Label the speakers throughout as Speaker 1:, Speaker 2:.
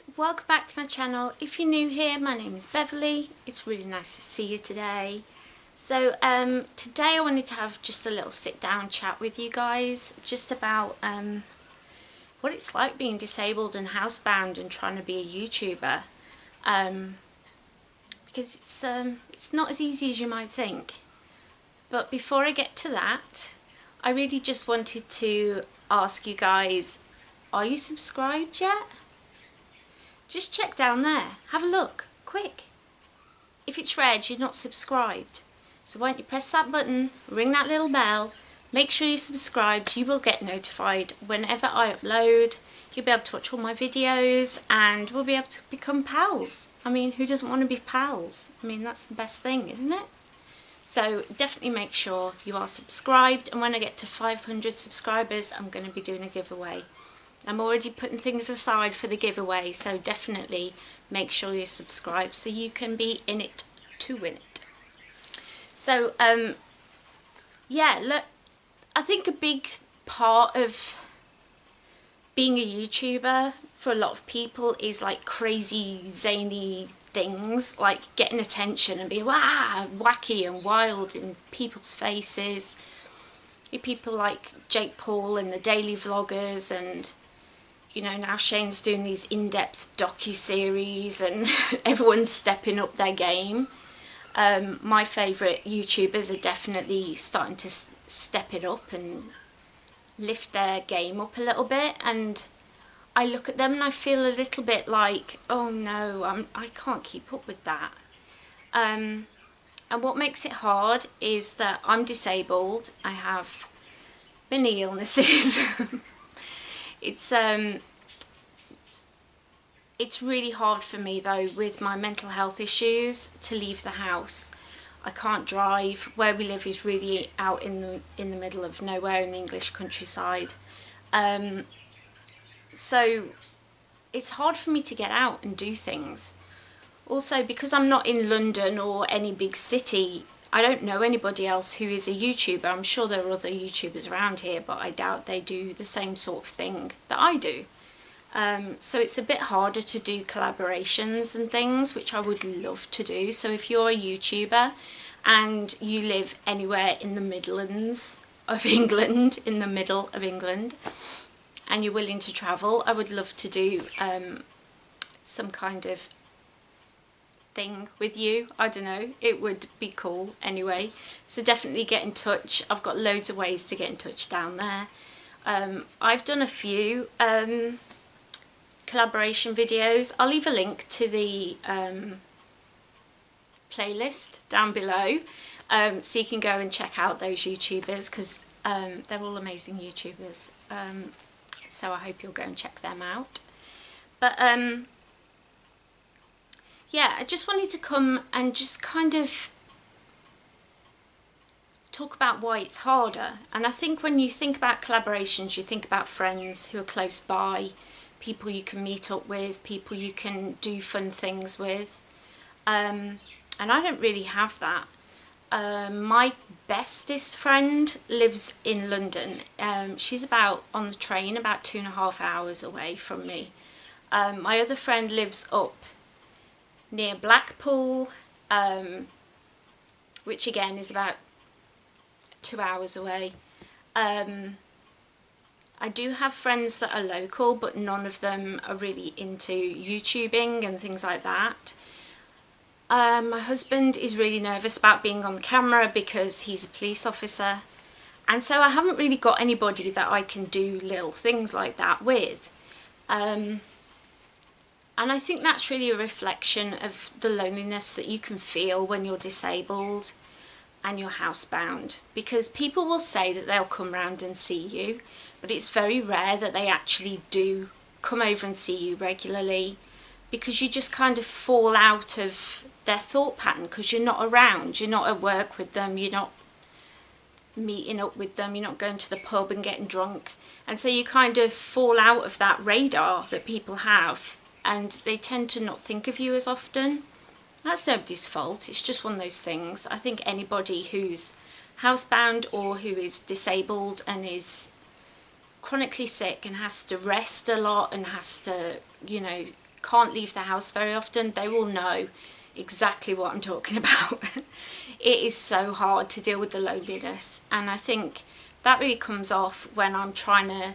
Speaker 1: guys, welcome back to my channel. If you're new here, my name is Beverly. It's really nice to see you today. So today I wanted to have just a little sit down chat with you guys just about what it's like being disabled and housebound and trying to be a YouTuber, because it's not as easy as you might think. But before I get to that, I really just wanted to ask you guys, are you subscribed yet? Just check down there, have a look, quick. If it's red, you're not subscribed. So why don't you press that button, ring that little bell, make sure you're subscribed. You will get notified whenever I upload. You'll be able to watch all my videos and we'll be able to become pals. I mean, who doesn't want to be pals? I mean, that's the best thing, isn't it? So definitely make sure you are subscribed, and when I get to 500 subscribers I'm going to be doing a giveaway. I'm already putting things aside for the giveaway, so definitely make sure you're subscribed so you can be in it to win it. So yeah, look, I think a big part of being a YouTuber for a lot of people is like crazy zany things, like getting attention and being wacky and wild in people's faces. People like Jake Paul and the daily vloggers, and you know, now Shane's doing these in-depth docu-series and everyone's stepping up their game. My favourite YouTubers are definitely starting to step it up and lift their game up a little bit, and I look at them and I feel a little bit like, oh no, I can't keep up with that. And what makes it hard is that I'm disabled, I have many illnesses. It's really hard for me though, with my mental health issues, to leave the house. I can't drive. Where we live is really out in the middle of nowhere in the English countryside. So it's hard for me to get out and do things. Also, because I'm not in London or any big city, I don't know anybody else who is a YouTuber. I'm sure there are other YouTubers around here, but I doubt they do the same sort of thing that I do. So it's a bit harder to do collaborations and things, which I would love to do. So if you're a YouTuber and you live anywhere in the Midlands of England, in the middle of England, and you're willing to travel, I would love to do some kind of thing with you. I don't know, it would be cool anyway. So definitely get in touch. I've got loads of ways to get in touch down there. I've done a few collaboration videos. I'll leave a link to the playlist down below, so you can go and check out those YouTubers, because they're all amazing YouTubers. So I hope you'll go and check them out. But yeah, I just wanted to come and just kind of talk about why it's harder. And I think when you think about collaborations, you think about friends who are close by, people you can meet up with, people you can do fun things with. And I don't really have that. My bestest friend lives in London. She's about, on the train, about 2.5 hours away from me. My other friend lives up near Blackpool, which again is about 2 hours away. I do have friends that are local, but none of them are really into YouTubing and things like that. My husband is really nervous about being on camera because he's a police officer, and so I haven't really got anybody that I can do little things like that with. And I think that's really a reflection of the loneliness that you can feel when you're disabled and you're housebound, because people will say that they'll come round and see you, but it's very rare that they actually do come over and see you regularly, because you just kind of fall out of their thought pattern because you're not around, you're not at work with them, you're not meeting up with them, you're not going to the pub and getting drunk, and so you kind of fall out of that radar that people have, and they tend to not think of you as often. That's nobody's fault, it's just one of those things. I think anybody who's housebound or who is disabled and is chronically sick and has to rest a lot and has to, you know, can't leave the house very often, they will know exactly what I'm talking about. It is so hard to deal with the loneliness, and I think that really comes off when I'm trying to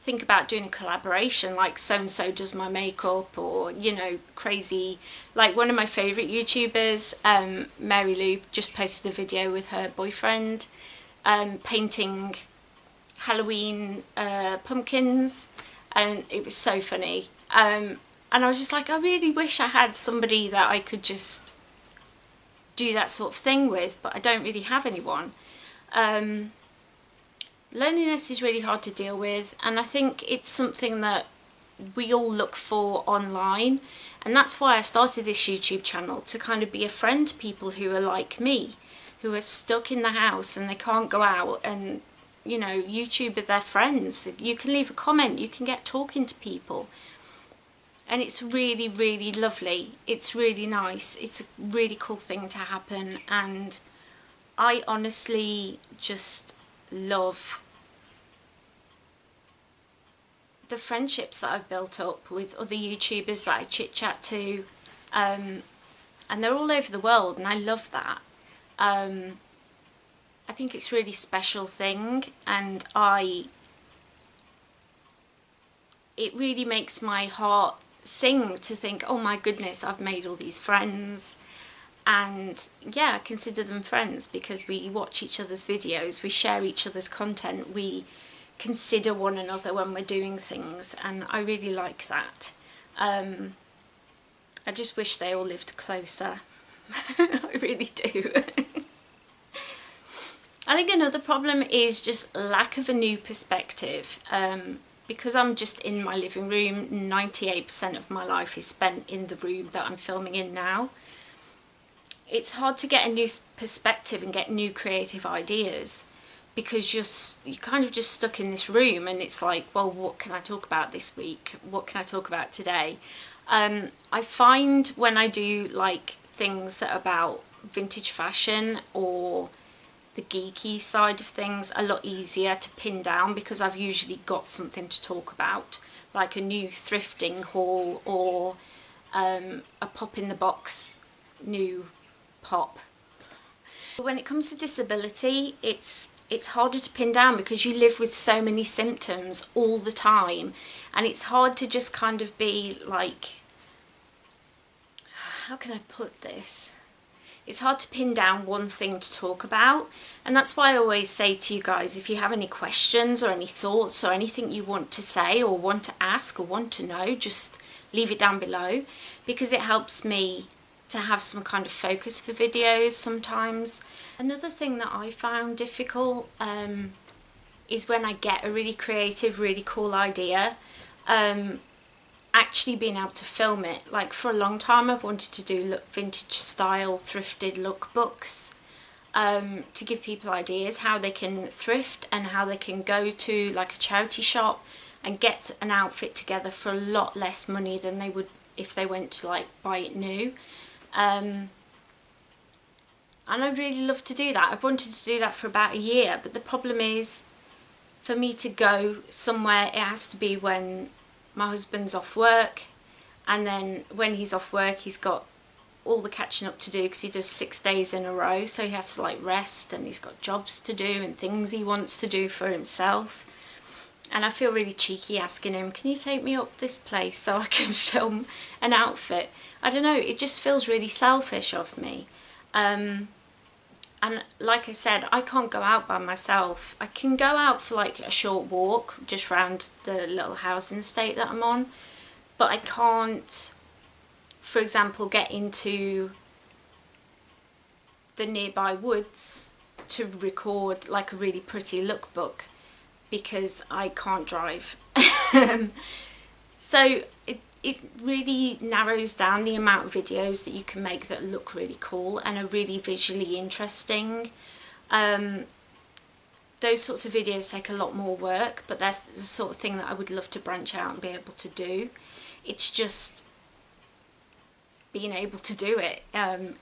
Speaker 1: think about doing a collaboration, like so and so does my makeup, or you know, crazy, like one of my favourite YouTubers, Mary Lou, just posted a video with her boyfriend painting Halloween pumpkins, and it was so funny, and I was just like, I really wish I had somebody that I could just do that sort of thing with, but I don't really have anyone. Loneliness is really hard to deal with, and I think it's something that we all look for online, and that's why I started this YouTube channel, to kind of be a friend to people who are like me, who are stuck in the house and they can't go out, and you know, YouTube are their friends. You can leave a comment, you can get talking to people, and it's really, really lovely. It's really nice. It's a really cool thing to happen, and I honestly just love the friendships that I've built up with other YouTubers that I chit chat to, and they're all over the world, and I love that. I think it's a really special thing, and it really makes my heart sing to think, oh my goodness, I've made all these friends. And yeah, I consider them friends because we watch each other's videos, we share each other's content, we consider one another when we're doing things, and I really like that. I just wish they all lived closer. I really do. I think another problem is just lack of a new perspective. Because I'm just in my living room, 98% of my life is spent in the room that I'm filming in now. It's hard to get a new perspective and get new creative ideas, because you're kind of just stuck in this room, and it's like, well, what can I talk about this week? What can I talk about today? I find when I do like things that are about vintage fashion or the geeky side of things, a lot easier to pin down, because I've usually got something to talk about, like a new thrifting haul, or a pop in the box new pop. But when it comes to disability, it's harder to pin down, because you live with so many symptoms all the time, and it's hard to just kind of be like, how can I put this? It's hard to pin down one thing to talk about, and that's why I always say to you guys, if you have any questions or any thoughts or anything you want to say or want to ask or want to know, just leave it down below, because it helps me to have some kind of focus for videos sometimes. Another thing that I found difficult is when I get a really creative, really cool idea, actually being able to film it. Like for a long time I've wanted to do vintage style thrifted lookbooks, to give people ideas how they can thrift and how they can go to like a charity shop and get an outfit together for a lot less money than they would if they went to like buy it new. And I'd really love to do that. I've wanted to do that for about a year, but the problem is, for me to go somewhere, it has to be when my husband's off work, and then when he's off work he's got all the catching up to do, because he does 6 days in a row, so he has to like rest, and he's got jobs to do and things he wants to do for himself. And I feel really cheeky asking him, can you take me up this place so I can film an outfit? I don't know, it just feels really selfish of me. And like I said, I can't go out by myself. I can go out for like a short walk just round the little housing estate that I'm on, but I can't, for example, get into the nearby woods to record like a really pretty lookbook, because I can't drive. So it really narrows down the amount of videos that you can make that look really cool and are really visually interesting. Those sorts of videos take a lot more work, but that's the sort of thing that I would love to branch out and be able to do. It's just being able to do it.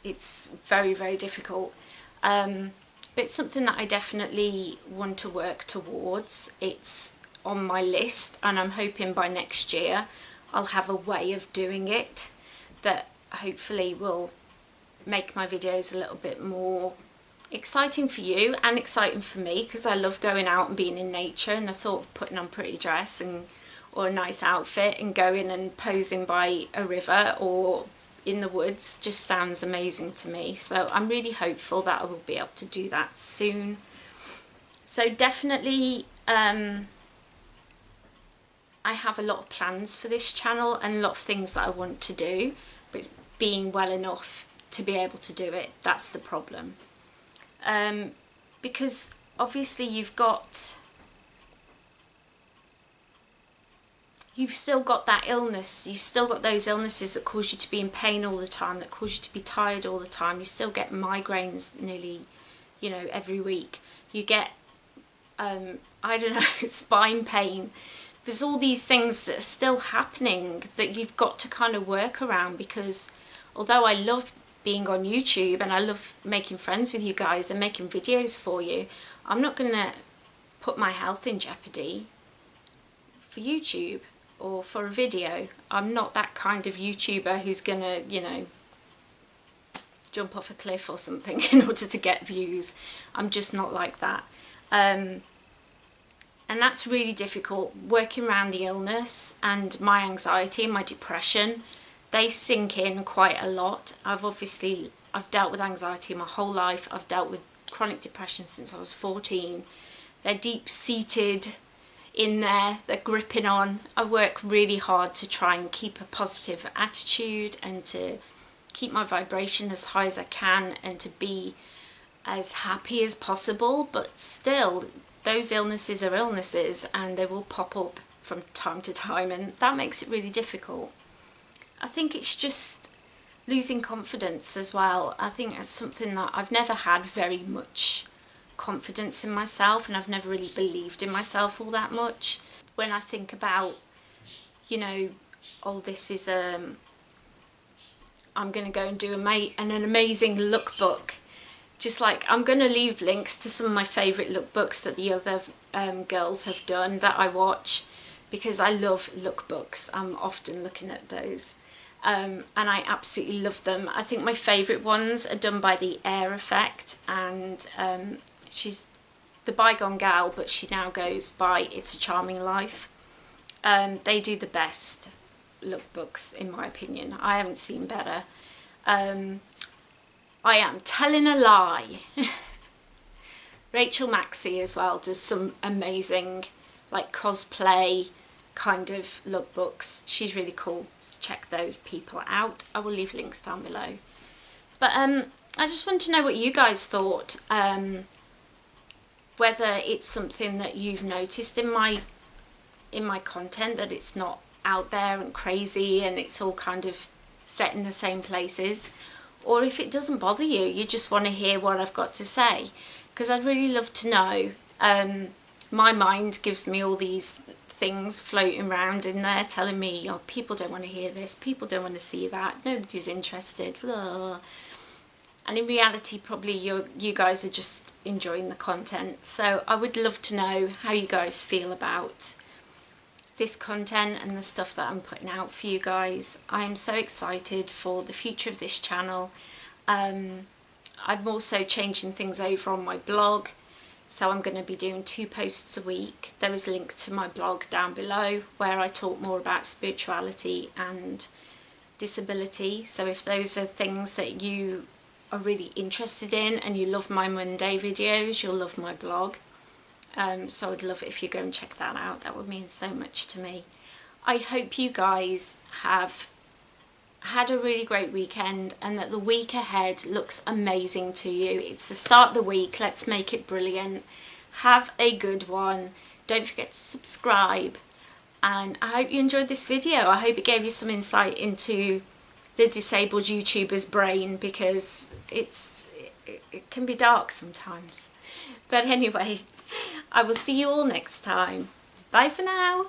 Speaker 1: It's very, very difficult. But it's something that I definitely want to work towards. It's on my list, and I'm hoping by next year I'll have a way of doing it that hopefully will make my videos a little bit more exciting for you and exciting for me, because I love going out and being in nature, and the thought of putting on a pretty dress and or a nice outfit and going and posing by a river or in the woods just sounds amazing to me. So I'm really hopeful that I will be able to do that soon. So definitely I have a lot of plans for this channel and a lot of things that I want to do, but it's being well enough to be able to do it. That's the problem. Because obviously you've still got that illness, you've still got those illnesses that cause you to be in pain all the time, that cause you to be tired all the time. You still get migraines nearly, you know, every week. You get, I don't know, spine pain. There's all these things that are still happening that you've got to kind of work around, because although I love being on YouTube and I love making friends with you guys and making videos for you, I'm not going to put my health in jeopardy for YouTube or for a video. I'm not that kind of YouTuber who's going to, you know, jump off a cliff or something in order to get views. I'm just not like that. And that's really difficult, working around the illness and my anxiety and my depression. They sink in quite a lot. I've dealt with anxiety my whole life. I've dealt with chronic depression since I was 14. They're deep-seated in there, they're gripping on. I work really hard to try and keep a positive attitude and to keep my vibration as high as I can and to be as happy as possible, but still those illnesses are illnesses and they will pop up from time to time, and that makes it really difficult. I think it's just losing confidence as well. I think it's something that I've never had very much confidence in myself, and I've never really believed in myself all that much. When I think about, you know, oh, this is I'm going to go and do an amazing lookbook. Just like, I'm going to leave links to some of my favourite lookbooks that the other girls have done that I watch, because I love lookbooks. I'm often looking at those. And I absolutely love them. I think my favourite ones are done by the Air Effect, and she's the Bygone Gal, but she now goes by It's a Charming Life. They do the best lookbooks in my opinion. I haven't seen better. I am telling a lie. Rachel Maxey as well does some amazing like cosplay kind of lookbooks. She's really cool. Check those people out. I will leave links down below. But I just want to know what you guys thought. Whether it's something that you've noticed in my content, that it's not out there and crazy and it's all kind of set in the same places, or if it doesn't bother you, you just want to hear what I've got to say, because I'd really love to know. My mind gives me all these things floating around in there telling me, oh, people don't want to hear this, people don't want to see that, nobody's interested, blah. And in reality probably you guys are just enjoying the content. So I would love to know how you guys feel about this content and the stuff that I'm putting out for you guys. I am so excited for the future of this channel. I'm also changing things over on my blog, so I'm going to be doing 2 posts a week. There is a link to my blog down below where I talk more about spirituality and disability. So if those are things that you are really interested in and you love my Monday videos, you'll love my blog. So I'd love it if you go and check that out. That would mean so much to me. I hope you guys have had a really great weekend and that the week ahead looks amazing to you. It's the start of the week. Let's make it brilliant. Have a good one. Don't forget to subscribe. And I hope you enjoyed this video. I hope it gave you some insight into the disabled YouTuber's brain, because it can be dark sometimes. But anyway, I will see you all next time. Bye for now.